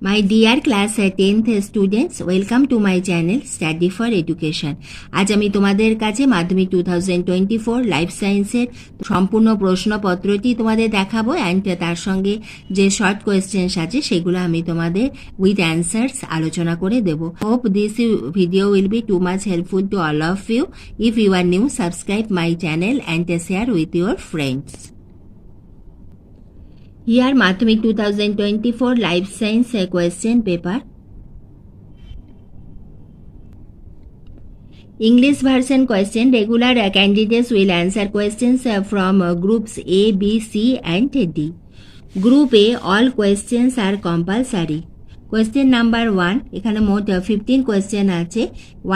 My dear class 10th students, welcome to my channel Study for Education. আজ আমি তোমাদের কাছে মাধ্যমিক 2024 লাইফ সায়েন্সের সম্পূর্ণ প্রশ্নপত্রটি তোমাদের দেখাবো অ্যান্ড তার সঙ্গে যে শর্ট কোয়েশ্চেন্স আছে সেগুলো আমি তোমাদের উইথ অ্যান্সার্স আলোচনা করে দেব। Hope this video will be too much helpful to all of you. If you are new, subscribe my channel and share with your friends. Here Madhyamik 2024 Life Science question paper. English version question. Regular candidates will answer questions from groups A, B, C and D. Group A, all questions are compulsory. Question number 1, এখানে মোট 15 question আছে,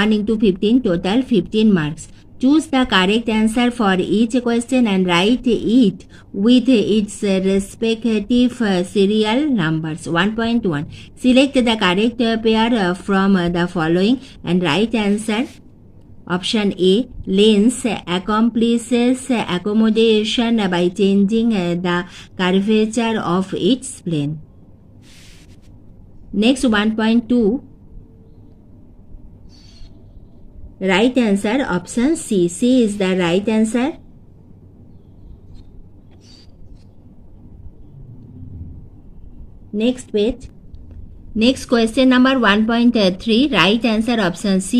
1 into 15, total 15 marks. Choose the correct answer for each question and write it with its respective serial numbers. 1.1. Select the correct pair from the following and write answer. Option A. Lens accomplishes accommodation by changing the curvature of its plane. Next, 1.2. Right answer, option C. C is the right answer. Next page. Next question number 1.3. Right answer, option C.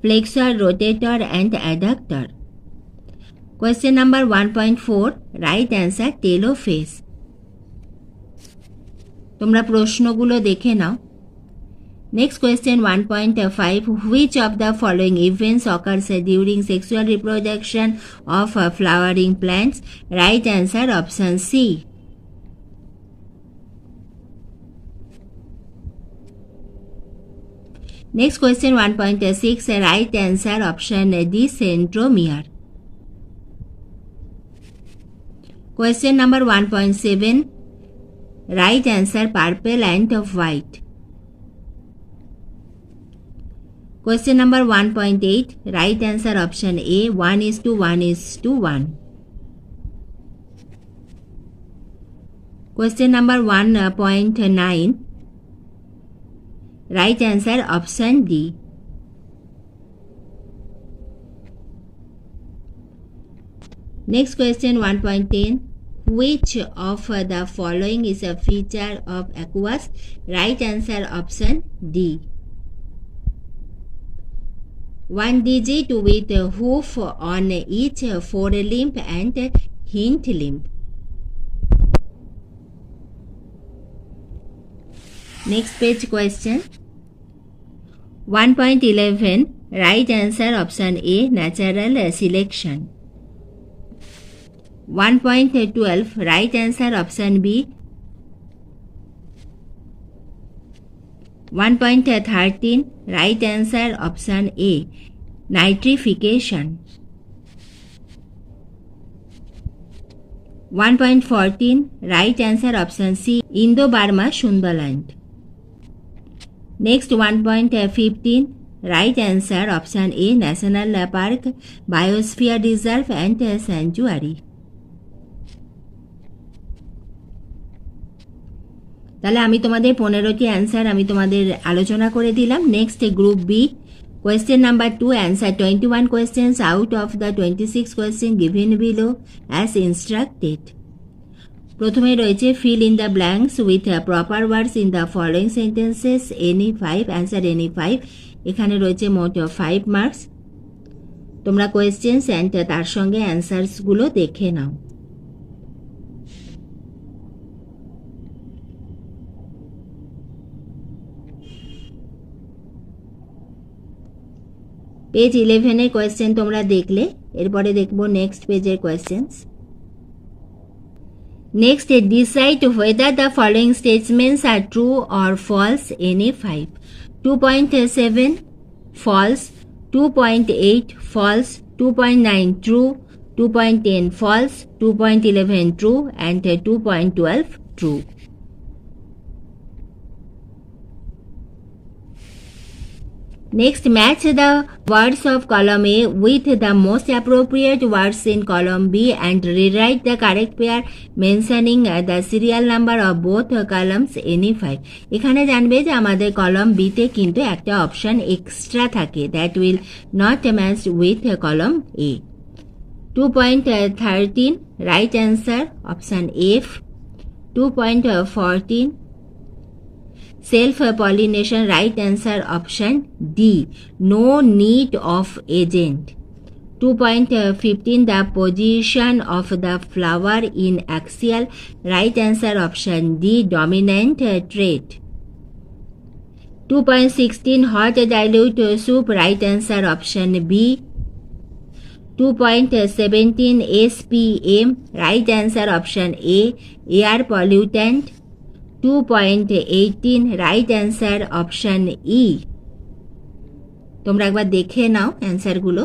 Flexor, rotator and adductor. Question number 1.4. Right answer, telophase. তোমরা প্রশ্নগুলো দেখে নাও। Next question 1.5. Which of the following events occurs during sexual reproduction of flowering plants? Right answer, option C. Next question 1.6. Right answer, option D, centromere. Question number 1.7. Right answer, purple and white. Question number 1.8. Right answer, option A, 1:1:1. Question number 1.9. Right answer, option D. Next question 1.10. Which of the following is a feature of aqueous? Right answer, option D. 1 digit with hoof on each forelimb and hind limb. Next page question 1.11. Right answer, option A, natural selection. 1.12. Right answer, option B. 1.13. Right answer, option A, nitrification. 1.14. Right answer, option C, Indo-Burma Sundaland. Next 1.15. Right answer, option A, National Park, Biosphere Reserve and Sanctuary. তাহলে আমি তোমাদের 15টি answer আমি তোমাদের আলোচনা করে দিলাম। Next group B, question number 2, answer 21 questions out of the 26 question given below as instructed. প্রথমে রয়েছে fill in the blanks with proper words in the following sentences, any 5, answer any 5। এখানে রয়েছে মোট 5 মার্কস। তোমরা কোয়েশ্চেন্স অ্যান্ড তার সঙ্গে অ্যান্সার্সগুলো দেখে নাও। Page 11 question তোমরা দেখলে, এরপরে দেখব নেক্সট পেজের questions. Next, decide whether the following statements are true or false. any 5. 2.7 false, 2.8 false, 2.9 true, 2.10 false, 2.11 true and 2.12 true. Next, match the words of column A with the most appropriate words in column B and rewrite the correct pair mentioning the serial number of both columns any 5. এখানে জানবে যে আমাদের কলম B তে কিন্তু একটা option extra থাকে that will not match with column A. 2.13 right answer option F. 2.14 self-pollination right answer option D. No need of agent. 2.15 the position of the flower in axial right answer option D. Dominant trait. 2.16 hot dilute soup right answer option B. 2.17 SPM right answer option A. Air pollutant. 2.18 right answer option E. তোমরা একবার দেখে নাও অ্যান্সারগুলো।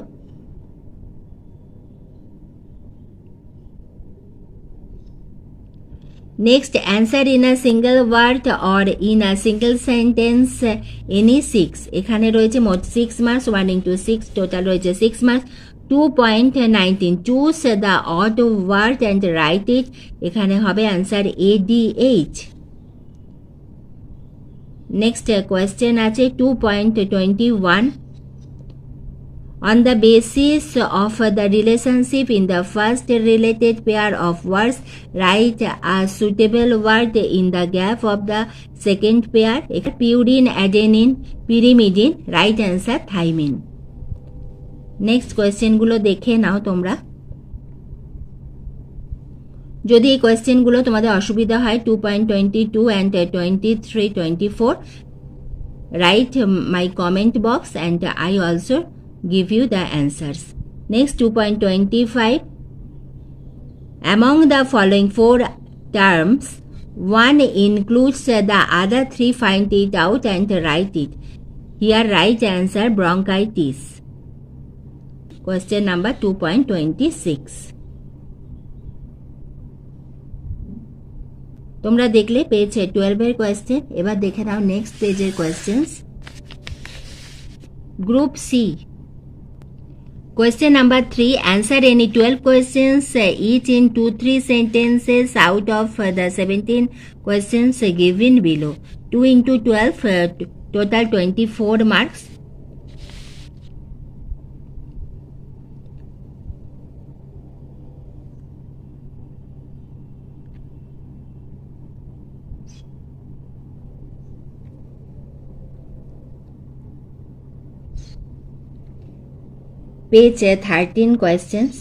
Next, answer in a single word or in a single sentence any 6. এখানে রয়েছে মোট 6 marks, 1 into 6 total রয়েছে 6 marks. 2.19 choose the odd word and write it. এখানে হবে অ্যান্সার ADH. Next question আছে 2.21 on the basis of the relationship in the first related pair of words write a suitable word in the gap of the second pair. Purine, adenine, pyrimidine, right answer thymine. Next question গুলো দেখে নাও তোমরা। যদি এই কোয়েশ্চেনগুলো তোমাদের অসুবিধা হয় 2.22 and 23, 24 write my comment box and I also give you the answers. Next 2.25 among the following 4 terms one includes the other 3, find it out and write it. Here right answer bronchitis. Question number 2.26 তোমরা দেখলে page 12 এর question. এবার দেখে নাও next পেজের questions. Group C Question number 3 answer any 12 questions each in 2-3 sentences out of the 17 questions given below. 2 into 12 total 24 marks. Page 13 questions.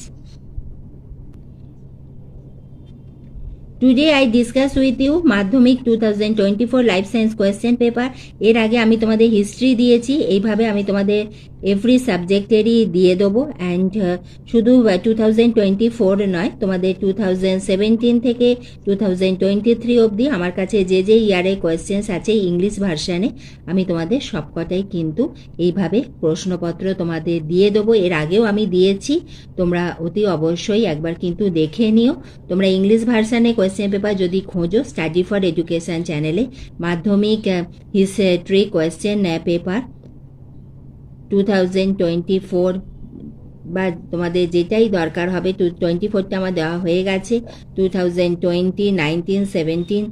Today I discuss with you মাধ্যমিক 2024 life science question paper. এর আগে আমি তোমাদের history দিয়েছি, এইভাবে আমি তোমাদের every সাবজেক্টেরই দিয়ে দেবো। অ্যান্ড শুধু 2024 নয়, তোমাদের 2017 থেকে 2023 অবধি আমার কাছে যে ইয়ারে কোয়েশ্চেন্স আছে ইংলিশ ভার্সানে আমি তোমাদের সবকটাই কিন্তু এইভাবে প্রশ্নপত্র তোমাদের দিয়ে দেবো। এর আগেও আমি দিয়েছি, তোমরা অতি অবশ্যই একবার কিন্তু দেখে নিও। তোমরা ইংলিশ ভার্সানে কোয়েশ্চেন পেপার যদি খোঁজো স্টাডি ফর এডুকেশন চ্যানেলে মাধ্যমিক হিস্ট্রি কোয়েশ্চেন পেপার 2024 বা তোমাদের যেটাই দরকার হবে 24টা আমার দেওয়া হয়ে গেছে। 2020, 19, 17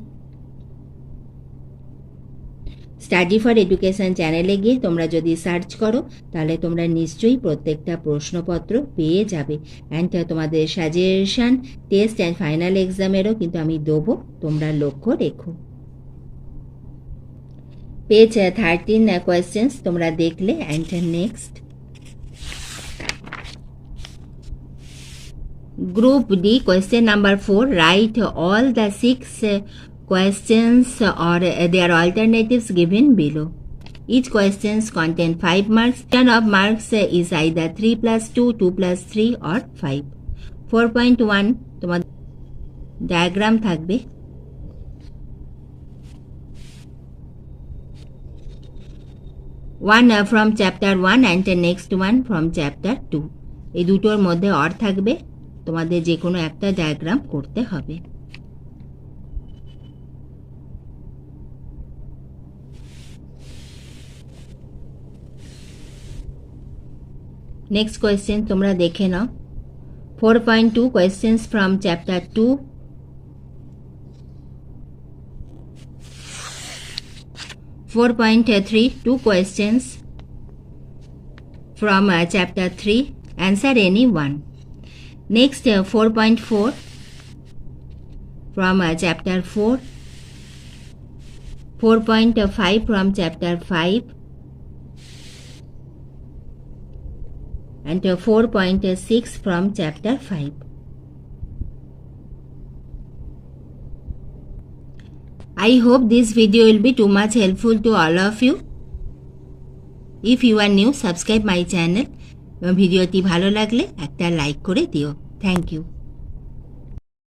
স্টাডি ফর এডুকেশন চ্যানেলে গিয়ে তোমরা যদি সার্চ করো তাহলে তোমরা নিশ্চয়ই প্রত্যেকটা প্রশ্নপত্র পেয়ে যাবে। অ্যান্ড তোমাদের সাজেশন টেস্ট অ্যান্ড ফাইনাল এক্সামেরও কিন্তু আমি দেবো, তোমরা লক্ষ্য রেখো। পেজ 13 কোয়েশ্চেন্স তোমরা দেখলে। And next group D question number 4 right all the 6 questions or their alternatives given below. Each questions contain 5 marks. 10 of marks is either 3+2, 2+3 or 5. 4.1 তোমার ডায়াগ্রাম থাকবে। One from chapter 1 and the next one from chapter 2. এই দুটোর মধ্যে or থাকবে, তোমাদের যে কোনো একটা ডায়াগ্রাম করতে হবে। নেক্সট কোয়েশ্চেন তোমরা দেখে নাও 4.2 questions from chapter 2. 4.3 2 questions from chapter 3. Answer any one. Next 4.4 from chapter 4. 4.5 from chapter 5. And 4.6 from chapter 5. I hope this video will be too much helpful to all of you. If you are new, subscribe my channel. ভিডিওটি ভালো লাগলে একটা like করে দিও। Thank you.